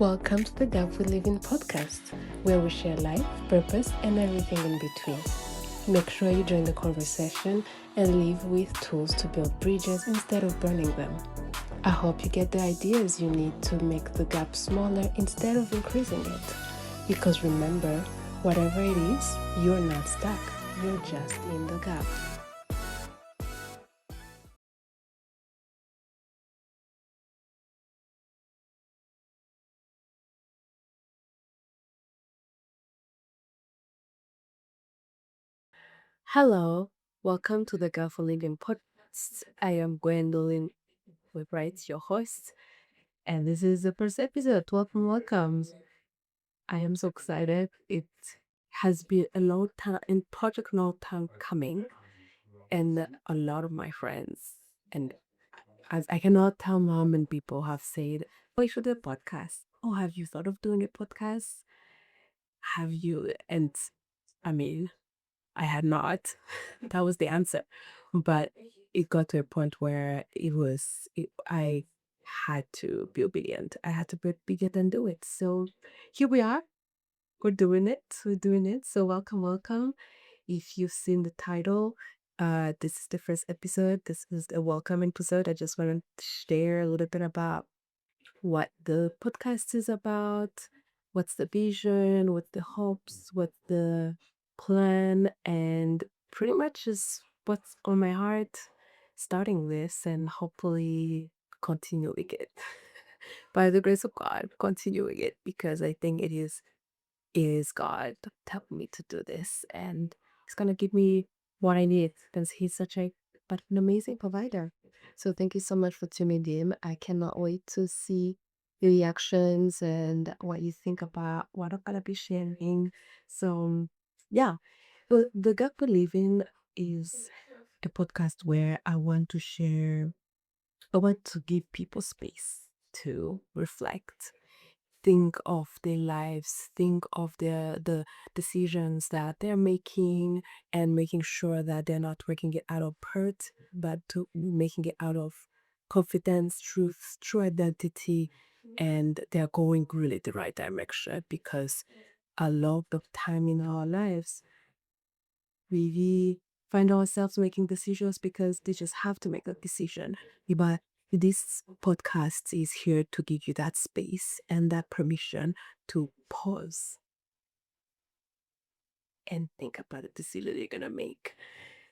Welcome to the Gap We Live In podcast, where we share life, purpose, and everything in between. Make sure you join the conversation and leave with tools to build bridges instead of burning them. I hope you get the ideas you need to make the gap smaller instead of increasing it. Because remember, whatever it is, you're not stuck, you're just in the gap. Hello, welcome to the Gap We Live In podcast. I am Gwendolyn Wright, your host. And this is the first episode. Welcome, welcome. I am so excited. It has been a long time in project long time coming. And a lot of my friends and as I cannot tell mom and people have said, oh, you should do a podcast. Oh, have you thought of doing a podcast? Have you? And I mean, I had not. That was the answer. But it got to a point where I had to be obedient. I had to be obedient and do it. So here we are. We're doing it. We're doing it. So welcome, welcome. If you've seen the title, this is the first episode. This is a welcome episode. I just want to share a little bit about what the podcast is about, what's the vision, what the hopes, what the plan, and pretty much is what's on my heart starting this and hopefully continuing it. By the grace of God, continuing it because I think it is God helping me to do this and He's gonna give me what I need because He's such a but an amazing provider. So thank you so much for tuning in. I cannot wait to see your reactions and what you think about what I'm gonna be sharing. So yeah, the God We Live In is a podcast where I want to give people space to reflect, think of their lives, think of the decisions that they're making, and making sure that they're not working it out of hurt, but to making it out of confidence, truth, true identity, and they're going really the right direction because a lot of time in our lives we find ourselves making decisions because they just have to make a decision. But this podcast is here to give you that space and that permission to pause and think about the decision you're gonna make.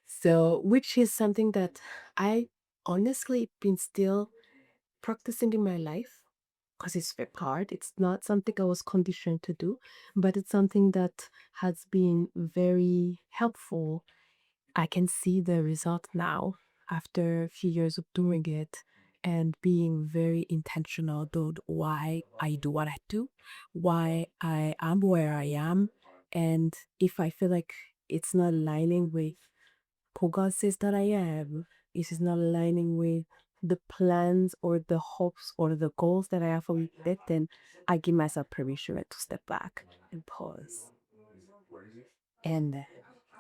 So, which is something that I honestly been still practicing in my life because it's very hard. It's not something I was conditioned to do, but it's something that has been very helpful. I can see the result now after a few years of doing it and being very intentional about why I do what I do, why I am where I am. And if I feel like it's not aligning with who God says that I am, it is not aligning with the plans or the hopes or the goals that I have for it, then I give myself permission to step back and pause and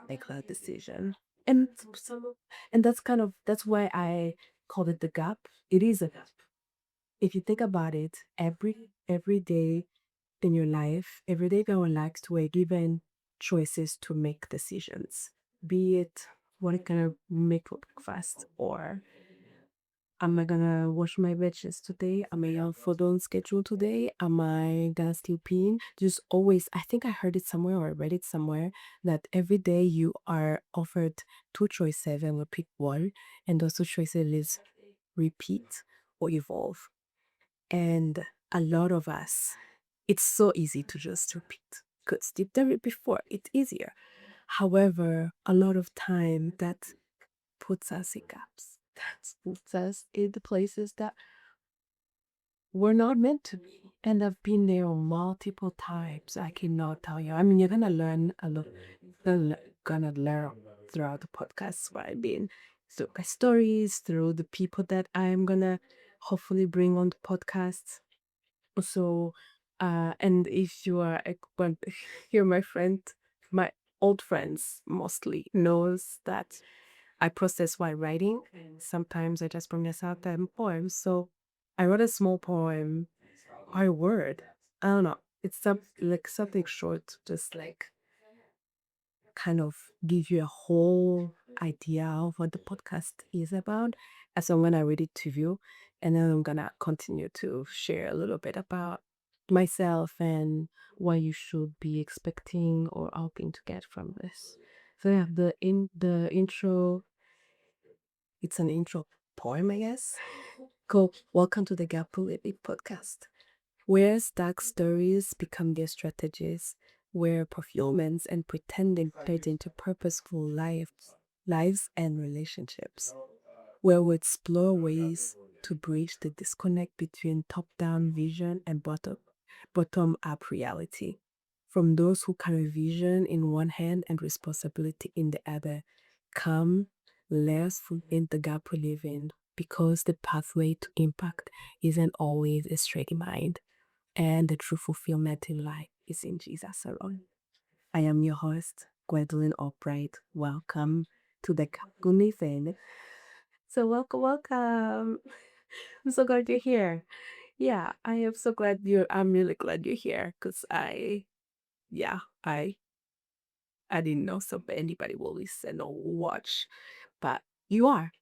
make that decision. And and that's why I call it the gap. It is a gap. If you think about it, every day in your life, every day in our lives, we're given choices to make decisions. Be it what I'm gonna make for breakfast or am I gonna wash my veggies today? Am I on photo on schedule today? Am I gonna still pee? Just always, I think I heard it somewhere or read it somewhere that every day you are offered two choices and will pick one, and those two choices is repeat or evolve. And a lot of us, it's so easy to just repeat. Because you've done it before, it's easier. However, a lot of time that puts us in gaps. That puts us in the places that we're not meant to be. And I've been there multiple times. I cannot tell you. I mean, you're gonna learn a lot. Gonna learn throughout the podcast what I've been through my stories, through the people that I'm gonna hopefully bring on the podcast. So, and if you are when you're my friend, my old friends mostly knows that I process while writing. Sometimes I just bring this out in poems. So I wrote a small poem by word. I don't know. It's like something short, just like kind of give you a whole idea of what the podcast is about. And so when I read it to you, and then I'm gonna continue to share a little bit about myself and what you should be expecting or hoping to get from this. So yeah, the intro, it's an intro poem, I guess. Cool. Welcome to the Gapuliti podcast, where dark stories become their strategies, where performance and pretending turn into purposeful lives and relationships, where we explore ways to bridge the disconnect between top-down vision and bottom-up reality. From those who carry vision in one hand and responsibility in the other, come, let's fill in the gap we live in, because the pathway to impact isn't always a straight line, and the true fulfillment in life is in Jesus alone. I am your host, Gwendolyn Albright. Welcome to the Kapunifen. So welcome. I'm so glad you're here. Yeah, I am so glad I'm really glad you're here because yeah, I didn't know so anybody will listen or watch, but you are.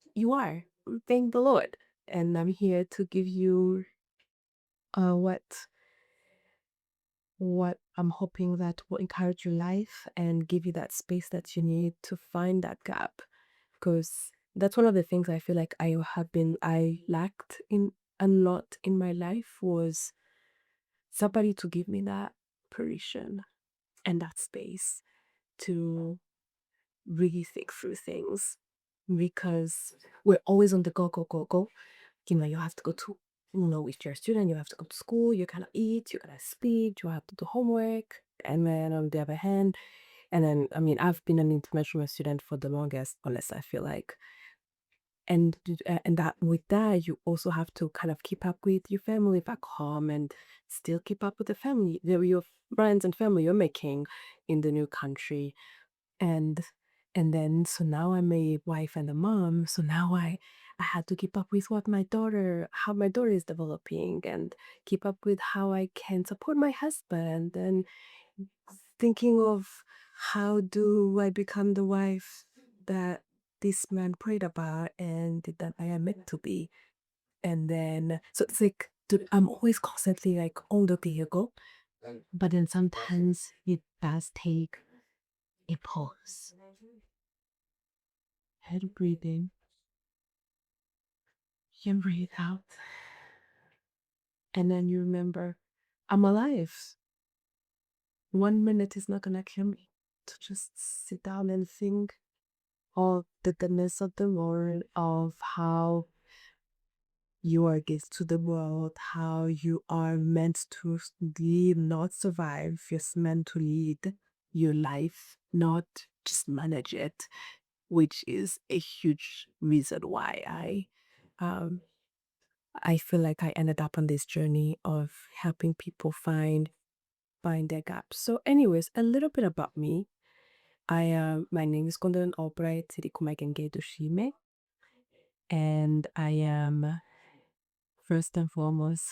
Thank the Lord. And I'm here to give you uh what what I'm hoping that will encourage your life and give you that space that you need to find that gap. Because that's one of the things I feel like I lacked in a lot in my life was somebody to give me that permission and that space to really think through things. Because we're always on the go, go, go, go. You have to go to, if you're a student, you have to go to school, you gotta eat, you gotta sleep, you have to do homework. And then on the other hand, and then, I mean, I've been an international student for the longest, unless I feel like, and that with that, you also have to kind of keep up with your family back home and still keep up with the family, your friends and family you're making in the new country. And and then so now I'm a wife and a mom, so now I had to keep up with how my daughter is developing, and keep up with how I can support my husband, and thinking of how do I become the wife that this man prayed about and that I am meant to be. And then so it's like I'm always constantly like on the vehicle, but then sometimes it does take a pause, head breathing, you breathe out, and then you remember I'm alive. 1 minute is not gonna kill me. To just sit down and think of the goodness of the Lord, of how you are gifted to the world, how you are meant to live, not survive. You're meant to lead your life, not just manage it, which is a huge reason why um, I feel like I ended up on this journey of helping people find their gaps. So, anyways, a little bit about me. My name is Gondon Albright Sirikumagenge Doshime, and I am first and foremost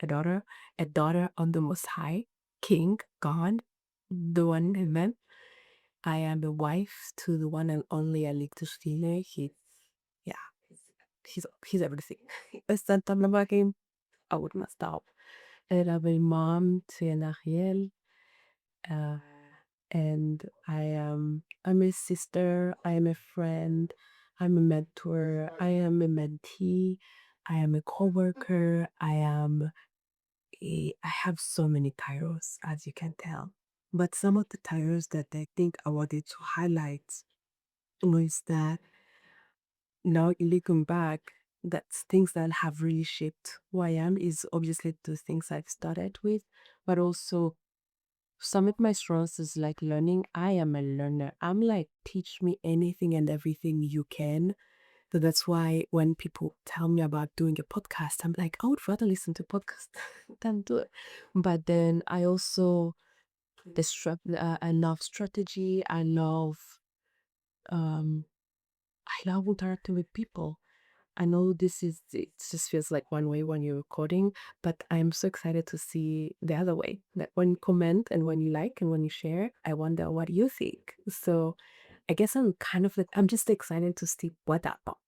a daughter on the Most High, King God, the one Amen. I am a wife to the one and only Alik Doshime. Yeah, he's everything. Santa Mamakim, I would not stop. And I'm a mom to an Ariel. Uh, and I'm a sister, I am a friend, I'm a mentor, I am a mentee, I am a coworker, I have so many titles, as you can tell. But some of the titles that I think I wanted to highlight was that now looking back, that's things that have really shaped who I am is obviously the things I've started with, but also some of my strengths is like learning. I am a learner. I'm like, teach me anything and everything you can. So that's why when people tell me about doing a podcast, I'm like, I would rather listen to podcast than do it. But then I also I love strategy. um I love interacting with people. I know it just feels like one way when you're recording, but I'm so excited to see the other way. That when you comment and when you like and when you share, I wonder what you think. So I guess I'm just excited to see what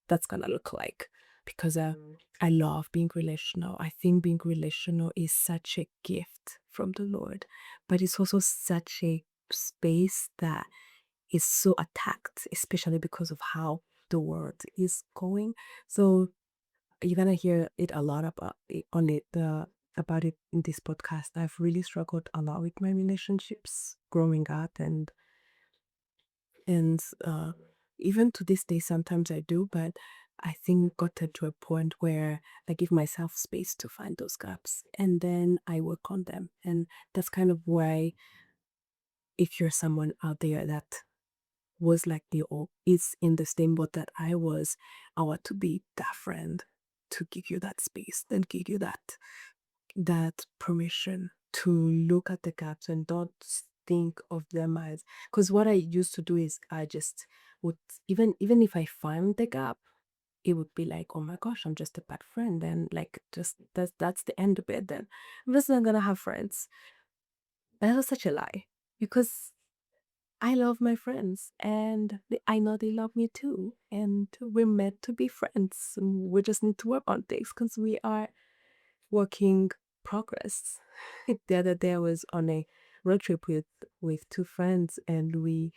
that's gonna look like because I love being relational. I think being relational is such a gift from the Lord, but it's also such a space that is so attacked, especially because of how the world is going. So you're gonna hear it a lot about it in this podcast. I've really struggled a lot with my relationships growing up, and even to this day, sometimes I do, but I think got to a point where I give myself space to find those gaps, and then I work on them, and that's kind of why if you're someone out there that was like me or is in the same boat that I was, I want to be that friend to give you that space and give you that permission to look at the gaps and don't think of them as, because what I used to do is I just would, even if I find the gap, it would be like, oh my gosh, I'm just a bad friend, and like just that's the end of it. Then I'm just not gonna have friends. That was such a lie because I love my friends and I know they love me too. And we're meant to be friends. And we just need to work on things because we are working progress. The other day I was on a road trip with two friends and we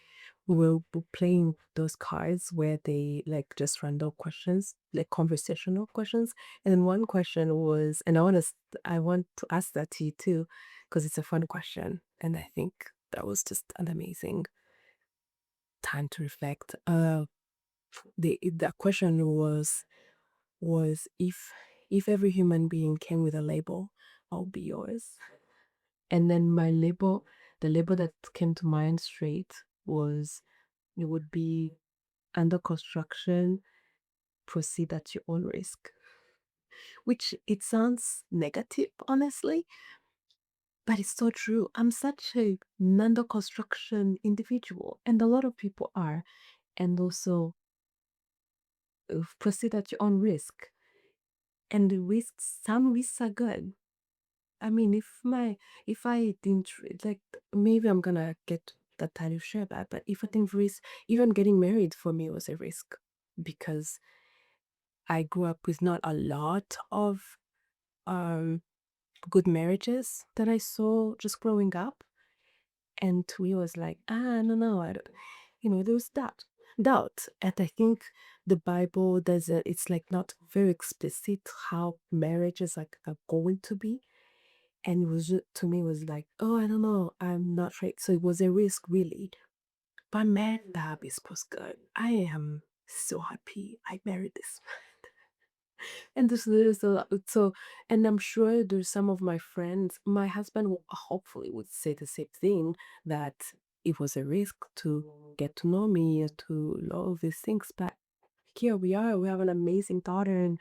were playing those cards where they like just random questions, like conversational questions. And one question was, and I want to ask that to you too, because it's a fun question. And I think that was just an amazing time to reflect. The question was if every human being came with a label, I'll be yours. And then the label that came to mind straight was it would be under construction, proceed at your own risk. Which it sounds negative, honestly, but it's so true. I'm such a under construction individual, and a lot of people are. And also proceed at your own risk. And some risks are good. I mean, if I didn't like, maybe I'm gonna get that title share that, but if I didn't risk, even getting married for me was a risk because I grew up with not a lot of um good marriages that I saw just growing up, and we was like, no, I don't, there was doubt, and I think the Bible does it. It's like not very explicit how marriages are going to be. And it was to me was like, oh, I don't know, I'm not sure. So it was a risk, really. But man, the habits was good. I am so happy I married this man. And there's a lot. So, and I'm sure there's some of my friends, my husband hopefully would say the same thing, that it was a risk to get to know me, to all these things. But here we are, we have an amazing daughter, and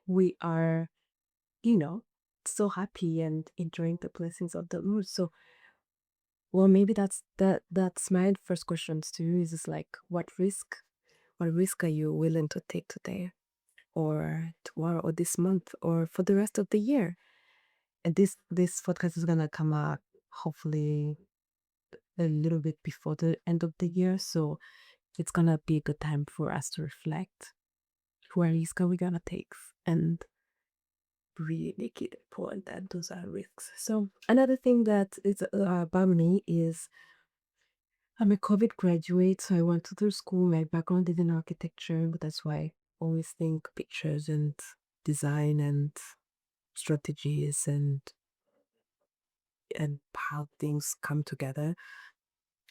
we are, you know, so happy and enjoying the blessings of the Lord. So, well, maybe that's my first questions to you is just like, what risk are you willing to take today or tomorrow or this month or for the rest of the year? And this podcast is gonna come out hopefully a little bit before the end of the year, so it's gonna be a good time for us to reflect what risk are we gonna take and really make it a point that those are risks. So another thing that is about me is I'm a COVID graduate, so I went to the school. My background is in architecture, but that's why I always think pictures and design and strategies and how things come together.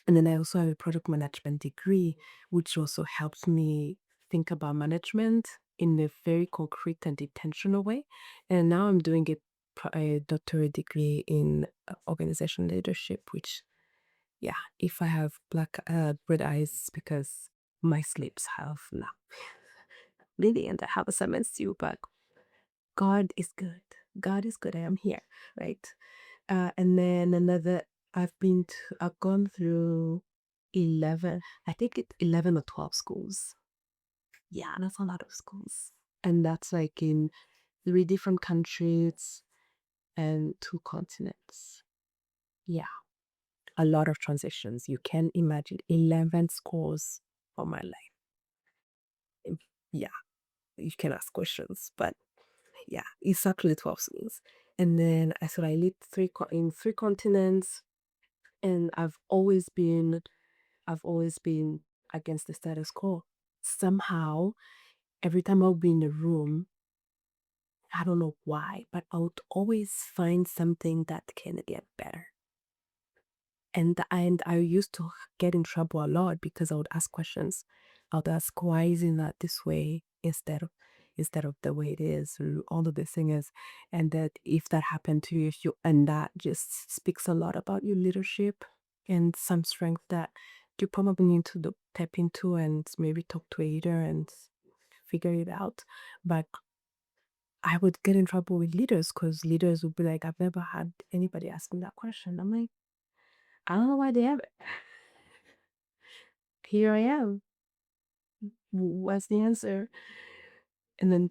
And then I also have a product management degree, which also helps me think about management in a very concrete and intentional way. And now I'm doing a doctorate degree in organization leadership, which, yeah, if I have red eyes because my sleeps have now. Really, and I have assignments too, but God is good. God is good. I am here, right? And then I've gone through 11, I think 11 or 12 schools. Yeah, that's a lot of schools. And that's like in 3 different countries and 2 continents. Yeah, a lot of transitions. You can imagine 11 scores for my life. Um, Yeah, you can ask questions, but yeah, it's actually 12 schools. And then I said I lived in 3 continents, and I've always been against the status quo. Somehow, every time I'll be in a room, I don't know why, but I would always find something that can get better. And I used to get in trouble a lot because I would ask questions. I would ask, why isn't that this way instead of the way it is, or all of these things. And that if that happened to you, if you and that just speaks a lot about your leadership and some strength that you probably need to tap into and maybe talk to a leader and figure it out. But I would get in trouble with leaders because leaders would be like, I've never had anybody ask me that question. I'm like, I don't know why they have it. Here I am. What's the answer? And then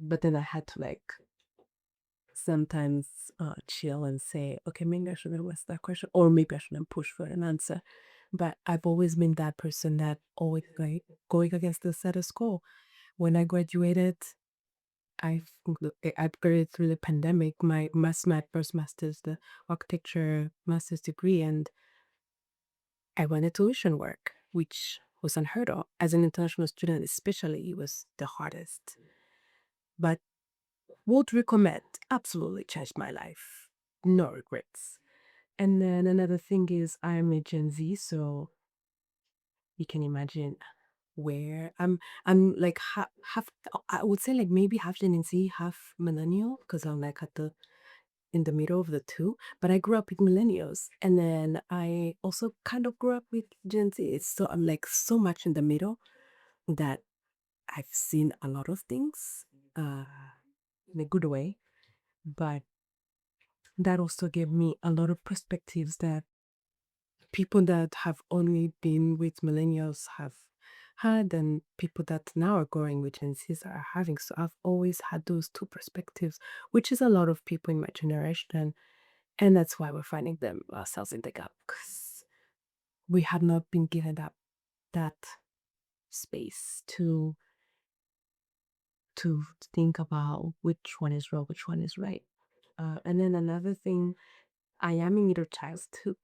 but then I had to like sometimes chill and say, okay, maybe I shouldn't ask that question, or maybe I shouldn't push for an answer. But I've always been that person that always like going against the status quo. When I graduated, I graduated through the pandemic. My first master's, the architecture master's degree, and I went into tuition work, which was unheard of. As an international student, especially, it was the hardest. But would recommend, absolutely changed my life. No regrets. And then another thing is I'm a Gen Z, so you can imagine where I'm like half I would say like maybe half Gen Z, half millennial, because I'm like at the in the middle of the two. But I grew up with millennials, and then I also kind of grew up with Gen Z. So I'm like so much in the middle that I've seen a lot of things uh, in a good way, but that also gave me a lot of perspectives that people that have only been with millennials have had, and people that now are growing with Gen Zs are having. So I've always had those two perspectives, which is a lot of people in my generation. And that's why we're finding them ourselves in the gap, because we had not been given that space to think about which one is wrong, which one is right. And then another thing, I am a middle child too.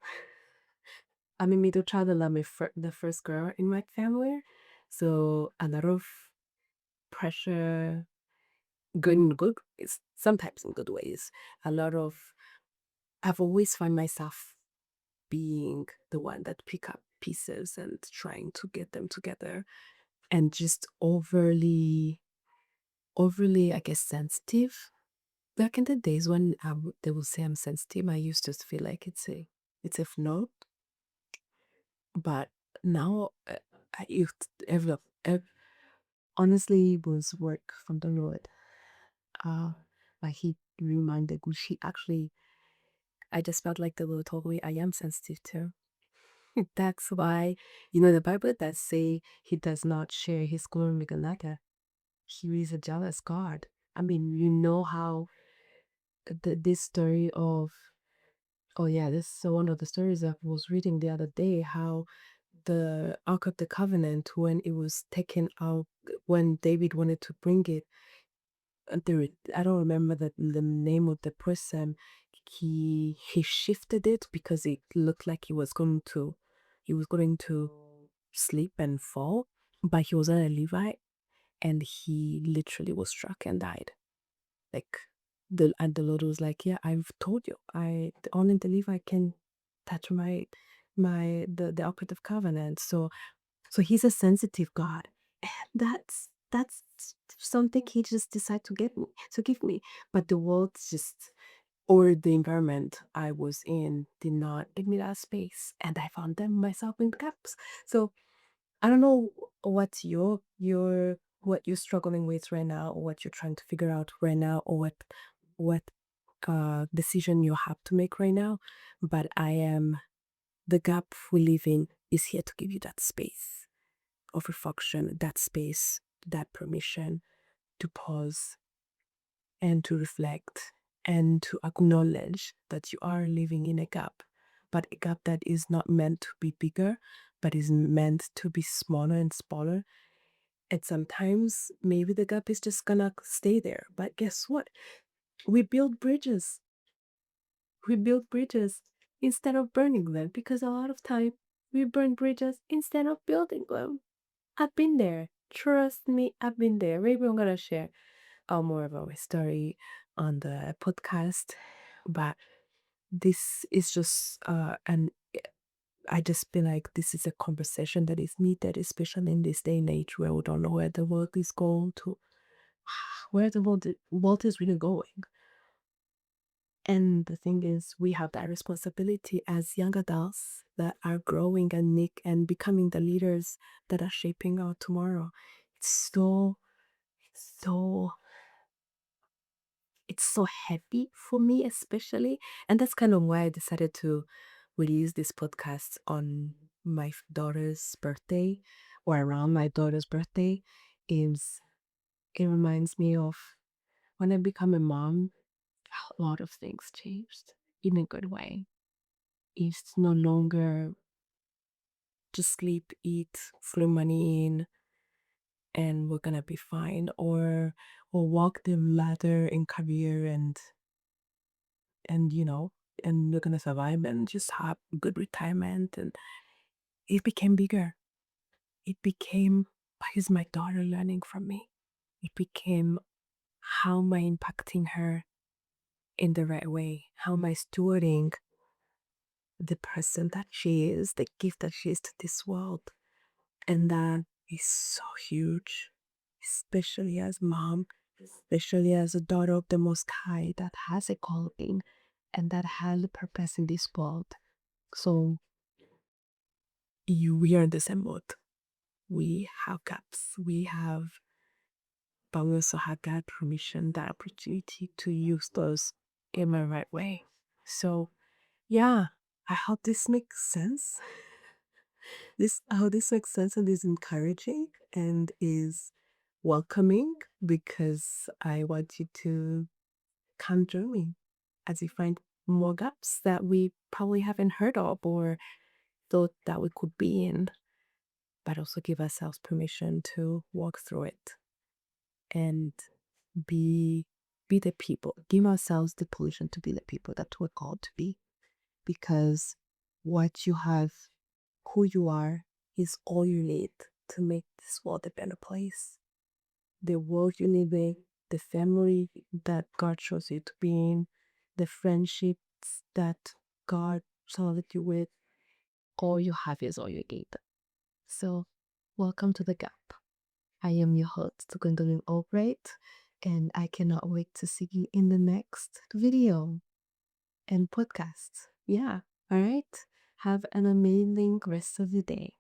I'm a middle child and I'm the first girl in my family. So a lot of pressure, good in good ways, sometimes in good ways. A lot of, I've always find myself being the one that pick up pieces and trying to get them together, and just overly, I guess, sensitive. Back in the days when they will say I'm sensitive, I used to feel like it's a note. But now I used honestly it was work from the Lord. Uh, like he reminded me, she actually, I just felt like the Lord told me I am sensitive too. That's why, the Bible does say he does not share his glory with another. He is a jealous God. I mean, you know how this story of, oh yeah, this is one of the stories I was reading the other day, how the Ark of the Covenant, when it was taken out, when David wanted to bring it, I don't remember the name of the person. He shifted it because it looked like he was going to sleep and fall, but he was not a Levite, and he literally was struck and died. Like the Lord was like, yeah, I've told you, only the Levite can touch the Ark of the Covenant. So he's a sensitive God. That's something he just decided to give me. But the world just, or the environment I was in, did not give me that space, and I found them myself in gaps. So I don't know what you're struggling with right now, or what you're trying to figure out right now, or what decision you have to make right now. But the gap we live in is here to give you that space of reflection, that space, that permission. to pause and to reflect and to acknowledge that you are living in a gap, but a gap that is not meant to be bigger, but is meant to be smaller and smaller. And sometimes maybe the gap is just gonna stay there. But guess what? We build bridges. We build bridges instead of burning them, because a lot of time we burn bridges instead of building them. I've been there. Trust me, I've been there. Maybe I'm gonna share more about my story on the podcast, but this is just and I just feel like this is a conversation that is needed, especially in this day and age where we don't know where the world is going to, where the world is really going. And the thing is, we have that responsibility as young adults that are growing and becoming the leaders that are shaping our tomorrow. It's so it's so heavy for me, especially. And that's kind of why I decided to release this podcast on my daughter's birthday, or around my daughter's birthday. Is It reminds me of when I become a mom, a lot of things changed in a good way. It's no longer just sleep, eat, throw money in, and we're gonna be fine, or walk the ladder in career, and you know, and we're gonna survive and just have good retirement. And it became bigger. It became, why is my daughter learning from me? It became, how am I impacting her in the right way? How am I stewarding the person that she is, the gift that she is to this world? And that is so huge, especially as mom, especially as a daughter of the Most High that has a calling and that has a purpose in this world. So we are in the same boat. We have gaps. But we also have that permission, that opportunity to use those in the right way. So yeah, I hope this makes sense. I hope this makes sense and is encouraging and is welcoming, because I want you to come join me as we find more gaps that we probably haven't heard of or thought that we could be in, but also give ourselves permission to walk through it and be the people. Give ourselves the permission to be the people that we're called to be, because what you have, who you are, is all you need to make this world a better place. The world you live in, the family that God chose you to be in, the friendships that God surrounded you with, all you have is all you get. So, welcome to the gap. I am your host, Gwendolyn Albright, and I cannot wait to see you in the next video and podcast. Yeah, all right. Have an amazing rest of the day.